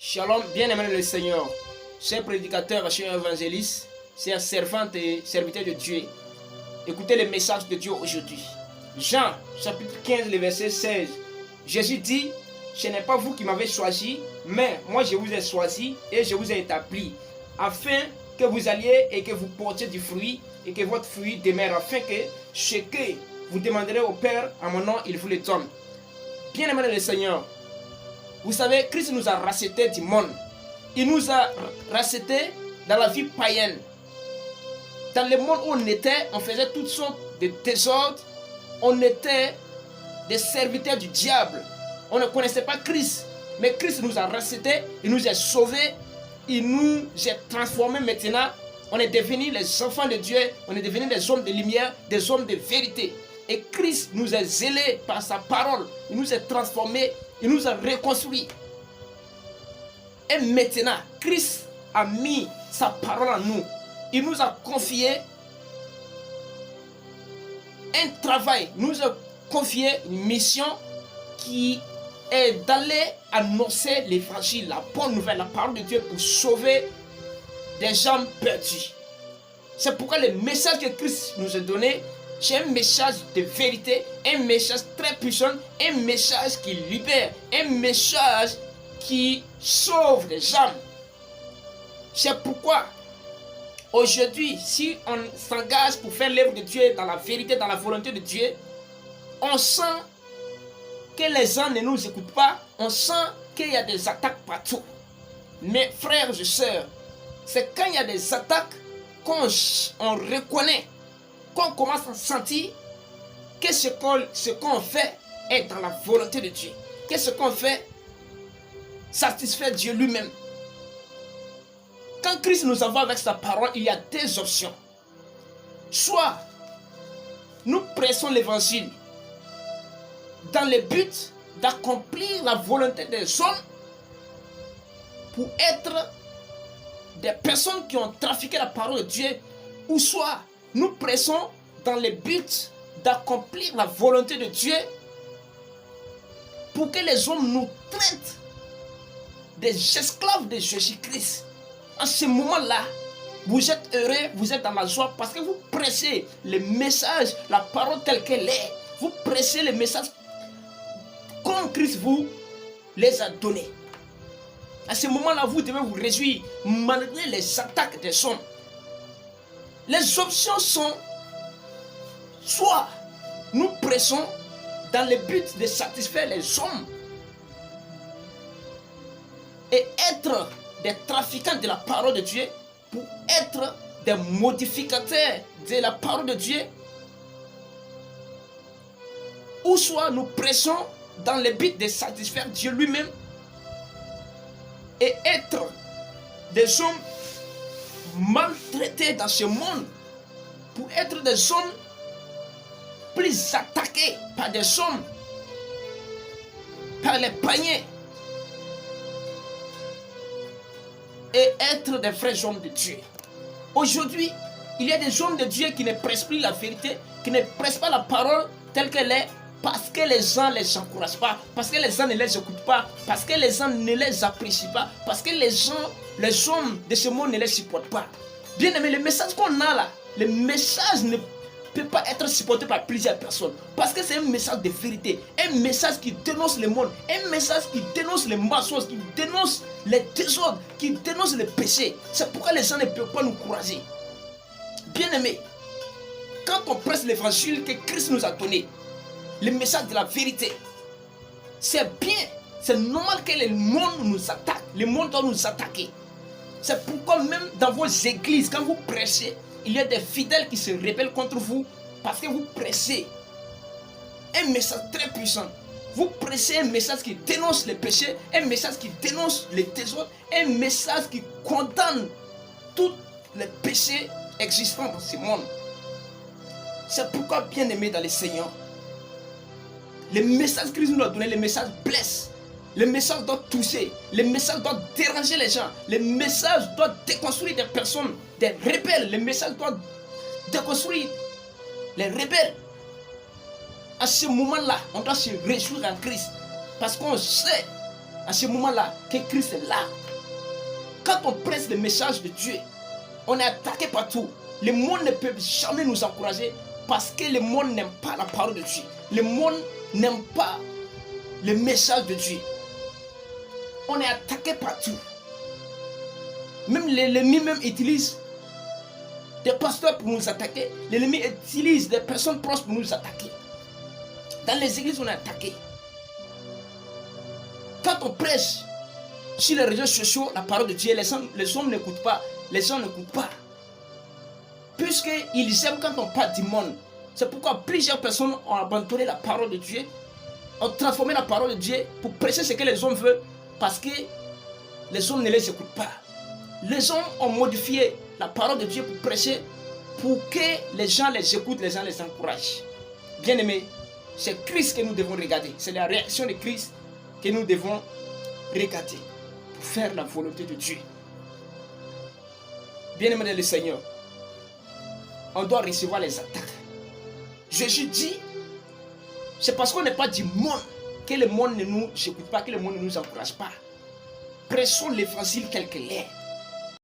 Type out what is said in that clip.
Shalom, bien-aimé le Seigneur, chers prédicateurs, chers évangélistes, chers servantes et serviteurs de Dieu, écoutez le message de Dieu aujourd'hui. Jean, chapitre 15, le verset 16. Jésus dit, ce n'est pas vous qui m'avez choisi, mais moi je vous ai choisi et je vous ai établi, afin que vous alliez et que vous portiez du fruit et que votre fruit demeure, afin que ce que vous demanderez au Père en mon nom, il vous le donne. Bien-aimé le Seigneur, vous savez, Christ nous a rachetés du monde. Il nous a rachetés dans la vie païenne. Dans le monde où on était, on faisait toutes sortes de désordres. On était des serviteurs du diable. On ne connaissait pas Christ. Mais Christ nous a rachetés, il nous a sauvés, il nous a transformés maintenant. On est devenus les enfants de Dieu, on est devenus des hommes de lumière, des hommes de vérité. Et Christ nous a zélés par sa parole. Il nous a transformés, il nous a reconstruits. Et maintenant, Christ a mis sa parole en nous. Il nous a confié un travail, il nous a confié une mission qui est d'aller annoncer l'évangile, la bonne nouvelle, la parole de Dieu pour sauver des gens perdus. C'est pourquoi le message que Christ nous a donné, c'est un message de vérité, un message très puissant, un message qui libère, un message qui sauve les âmes. C'est pourquoi aujourd'hui, si on s'engage pour faire l'œuvre de Dieu dans la vérité, dans la volonté de Dieu, on sent que les gens ne nous écoutent pas, on sent qu'il y a des attaques partout. Mes frères et sœurs, c'est quand il y a des attaques qu'on reconnaît, qu'on commence à sentir que ce qu'on fait est dans la volonté de Dieu, que ce qu'on fait satisfait Dieu lui-même. Quand Christ nous envoie avec sa parole, il y a deux options. Soit nous prêchons l'évangile dans le but d'accomplir la volonté des hommes pour être des personnes qui ont trafiqué la parole de Dieu, ou soit nous prêchons dans le but d'accomplir la volonté de Dieu pour que les hommes nous traitent des esclaves de Jésus-Christ. En ce moment-là, vous êtes heureux, vous êtes dans la joie parce que vous prêchez le message, la parole telle qu'elle est. Vous prêchez le message comme Christ vous les a donnés. À ce moment-là, vous devez vous réjouir malgré les attaques des hommes. Les options sont soit nous prêchons dans le but de satisfaire les hommes et être des trafiquants de la parole de Dieu pour être des modificateurs de la parole de Dieu, ou soit nous prêchons dans le but de satisfaire Dieu lui-même et être des hommes maltraités dans ce monde pour être des hommes plus attaqués par des hommes, par les païens, et être des vrais hommes de Dieu. Aujourd'hui, il y a des hommes de Dieu qui ne prêchent plus la vérité, qui ne prêchent pas la parole telle qu'elle est, parce que les gens ne les encouragent pas, parce que les gens ne les écoutent pas, parce que les gens ne les apprécient pas, parce que les hommes de ce monde ne les supportent pas. Bien aimé, le message qu'on a là, le message ne peut pas être supporté par plusieurs personnes, parce que c'est un message de vérité, un message qui dénonce le monde, un message qui dénonce les mensonges, qui dénonce les désordres, qui dénonce les péchés. C'est pourquoi les gens ne peuvent pas nous encourager. Bien aimé, quand on prêche l'évangile que Christ nous a donné, le message de la vérité, c'est bien, c'est normal que le monde nous attaque, le monde doit nous attaquer. C'est pourquoi même dans vos églises, quand vous prêchez, il y a des fidèles qui se rebellent contre vous parce que vous prêchez un message très puissant. Vous prêchez un message qui dénonce les péchés, un message qui dénonce les désordres, un message qui condamne tous les péchés existants dans ce monde. C'est pourquoi, bien aimé dans le Seigneur, le message que Christ nous a donné, le message blesse. Le message doit toucher, le message doit déranger les gens, le message doit déconstruire des personnes, des rebelles, le message doit déconstruire les rebelles. À ce moment-là, on doit se réjouir en Christ parce qu'on sait à ce moment-là que Christ est là. Quand on presse le message de Dieu, on est attaqué partout. Le monde ne peut jamais nous encourager parce que le monde n'aime pas la parole de Dieu. Le monde n'aime pas le message de Dieu. On est attaqué partout. Même l'ennemi utilise des pasteurs pour nous attaquer. L'ennemi utilise des personnes proches pour nous attaquer. Dans les églises, on est attaqué. Quand on prêche sur les réseaux sociaux la parole de Dieu, les hommes n'écoutent pas. Les gens n'écoutent pas. Puisqu'ils aiment quand on parle du monde. C'est pourquoi plusieurs personnes ont abandonné la parole de Dieu, ont transformé la parole de Dieu pour prêcher ce que les hommes veulent, parce que les hommes ne les écoutent pas. Les hommes ont modifié la parole de Dieu pour prêcher, pour que les gens les écoutent, les gens les encouragent. Bien-aimés, c'est Christ que nous devons regarder. C'est la réaction de Christ que nous devons regarder pour faire la volonté de Dieu. Bien-aimés dans le Seigneur, on doit recevoir les attaques. Jésus dit, c'est parce qu'on n'est pas du monde que le monde ne nous écoute pas, que le monde ne nous encourage pas. Prêchons l'évangile quel qu'il est.